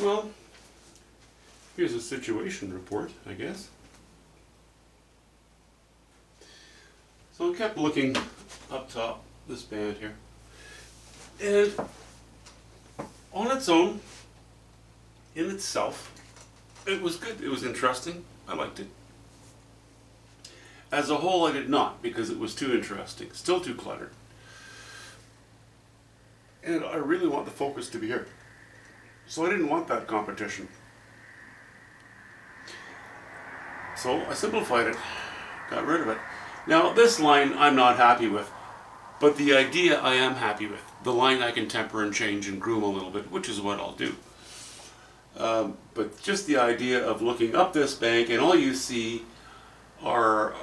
Well, here's a situation report, I guess. So I kept looking up top, this band here, and on its own, in itself, it was good. It was interesting. I liked it. As a whole, I did not, because it was too interesting, still too cluttered. And I really want the focus to be here. So I didn't want that competition. So I simplified it, got rid of it. Now this line I'm not happy with, but the idea I am happy with. The line I can temper and change and groom a little bit, which is what I'll do. But just the idea of looking up this bank and all you see are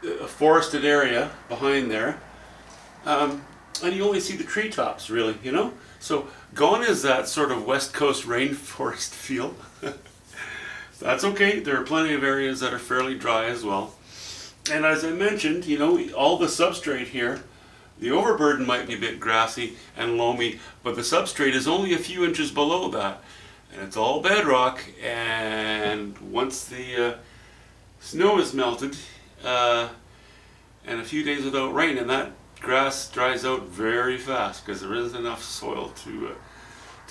a forested area behind there, and you only see the treetops really, you know? So gone is that sort of West Coast rainforest feel. That's okay, there are plenty of areas that are fairly dry as well. And as I mentioned, you know, all the substrate here, the overburden might be a bit grassy and loamy, but the substrate is only a few inches below that. And it's all bedrock, and once the snow is melted, and a few days without rain, and that grass dries out very fast because there isn't enough soil to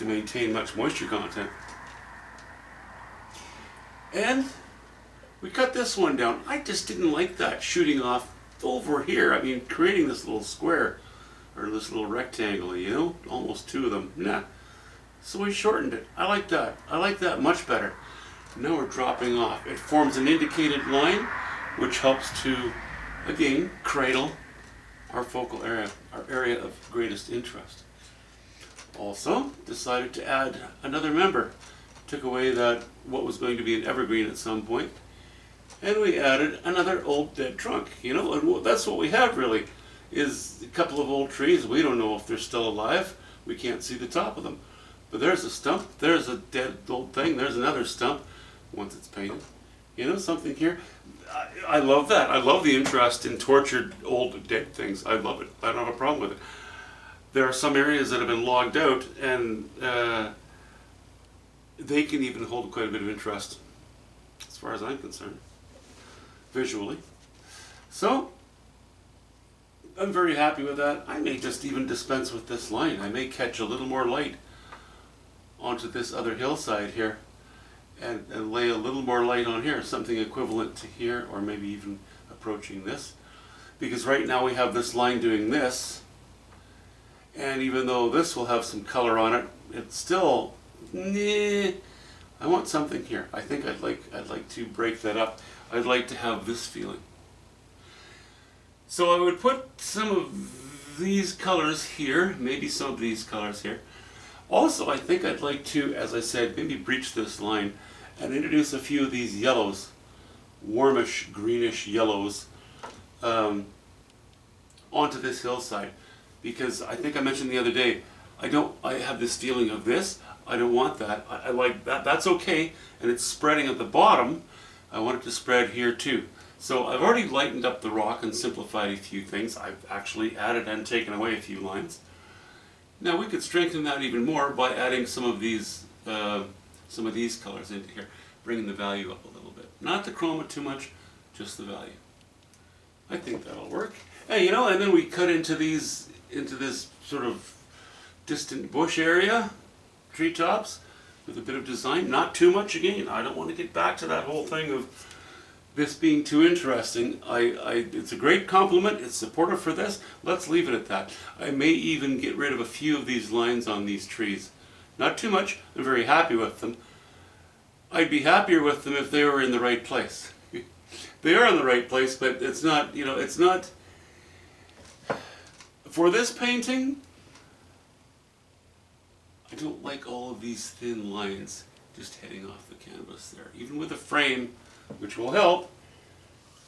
maintain much moisture content. And we cut this one down. I just didn't like that shooting off over here. I mean, creating this little square or this little rectangle, you know, almost two of them. Nah. So we shortened it. I like that. I like that much better. Now we're dropping off. It forms an indicated line, which helps to, again, cradle our focal area, our area of greatest interest. Also, decided to add another member. Took away that what was going to be an evergreen at some point, and we added another old dead trunk. You know, and that's what we have really, is a couple of old trees. We don't know if they're still alive. We can't see the top of them. But there's a stump, there's a dead old thing, there's another stump, once it's painted. You know, something here. I love that. I love the interest in tortured old dead things. I love it. I don't have a problem with it. There are some areas that have been logged out, and they can even hold quite a bit of interest, as far as I'm concerned, visually. So, I'm very happy with that. I may just even dispense with this line. I may catch a little more light onto this other hillside here, and lay a little more light on here, something equivalent to here, or maybe even approaching this. Because right now we have this line doing this, and even though this will have some color on it, it's still, I want something here. I think I'd like to break that up. I'd like to have this feeling. So I would put some of these colors here, maybe some of these colors here. Also, I think I'd like to, as I said, maybe breach this line and introduce a few of these yellows, warmish, greenish yellows, onto this hillside. Because I think I mentioned the other day, I have this feeling of this. I don't want that. I like that. That's okay. And it's spreading at the bottom. I want it to spread here too. So I've already lightened up the rock and simplified a few things. I've actually added and taken away a few lines. Now we could strengthen that even more by adding some of these colors into here, bringing the value up a little bit. Not the chroma too much, just the value. I think that'll work. Hey, you know, and then we cut into this sort of distant bush area, treetops, with a bit of design. Not too much again. I don't want to get back to that whole thing of this being too interesting. It's a great compliment. It's supportive for this. Let's leave it at that. I may even get rid of a few of these lines on these trees. Not too much. I'm very happy with them. I'd be happier with them if they were in the right place. They are in the right place, but it's not, you know, it's not... For this painting, I don't like all of these thin lines just heading off the canvas there. Even with a frame, which will help,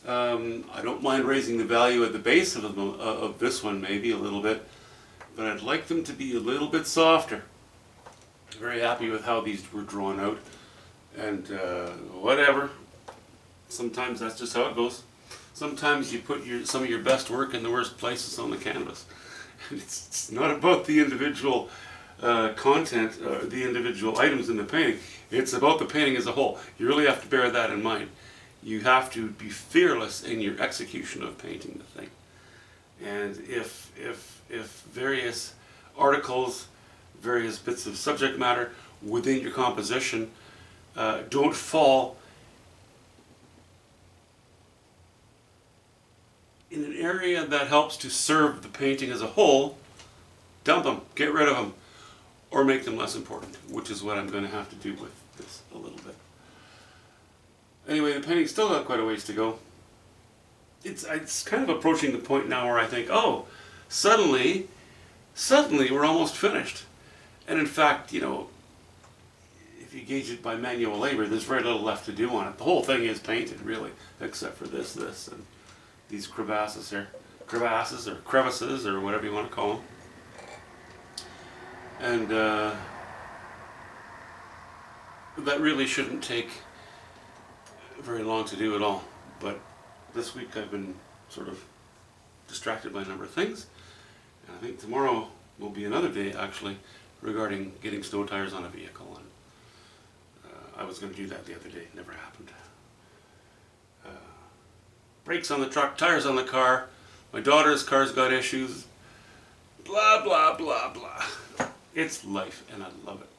I don't mind raising the value at the base of this one maybe a little bit, but I'd like them to be a little bit softer. Very happy with how these were drawn out, and whatever. Sometimes that's just how it goes. Sometimes you put some of your best work in the worst places on the canvas. And it's not about the individual content, the individual items in the painting. It's about the painting as a whole. You really have to bear that in mind. You have to be fearless in your execution of painting the thing. And if various articles, various bits of subject matter within your composition don't fall in an area that helps to serve the painting as a whole, dump them, get rid of them, or make them less important, which is what I'm going to have to do with this a little bit. Anyway, the painting's still got quite a ways to go. It's kind of approaching the point now where I think, oh, suddenly we're almost finished. And in fact, you know, if you gauge it by manual labor, there's very little left to do on it. The whole thing is painted, really, except for this, and these crevasses here. Crevasses or crevices or whatever you want to call them. And that really shouldn't take very long to do at all. But this week I've been sort of distracted by a number of things. And I think tomorrow will be another day, actually, regarding getting snow tires on a vehicle. And I was going to do that the other day. It never happened. Brakes on the truck, tires on the car. My daughter's car's got issues. Blah, blah, blah, blah. It's life, and I love it.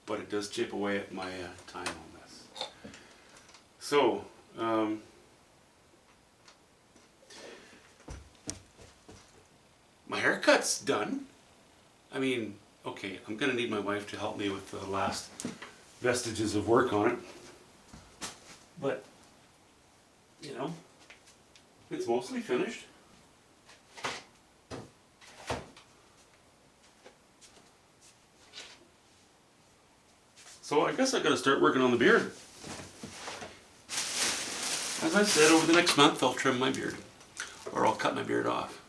But it does chip away at my time on this. So, my haircut's done. I mean, okay, I'm going to need my wife to help me with the last vestiges of work on it. But, you know, it's mostly finished. So I guess I gotta start working on the beard. As I said, over the next month I'll trim my beard. Or I'll cut my beard off.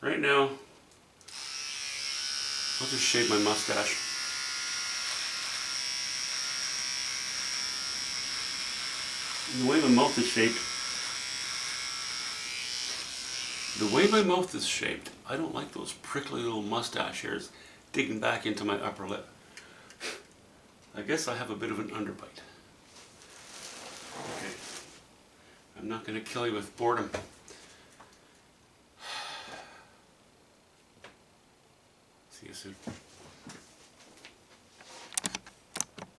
Right now, I'll just shave my mustache. And the way my mouth is shaped, I don't like those prickly little mustache hairs digging back into my upper lip. I guess I have a bit of an underbite. Okay. I'm not going to kill you with boredom.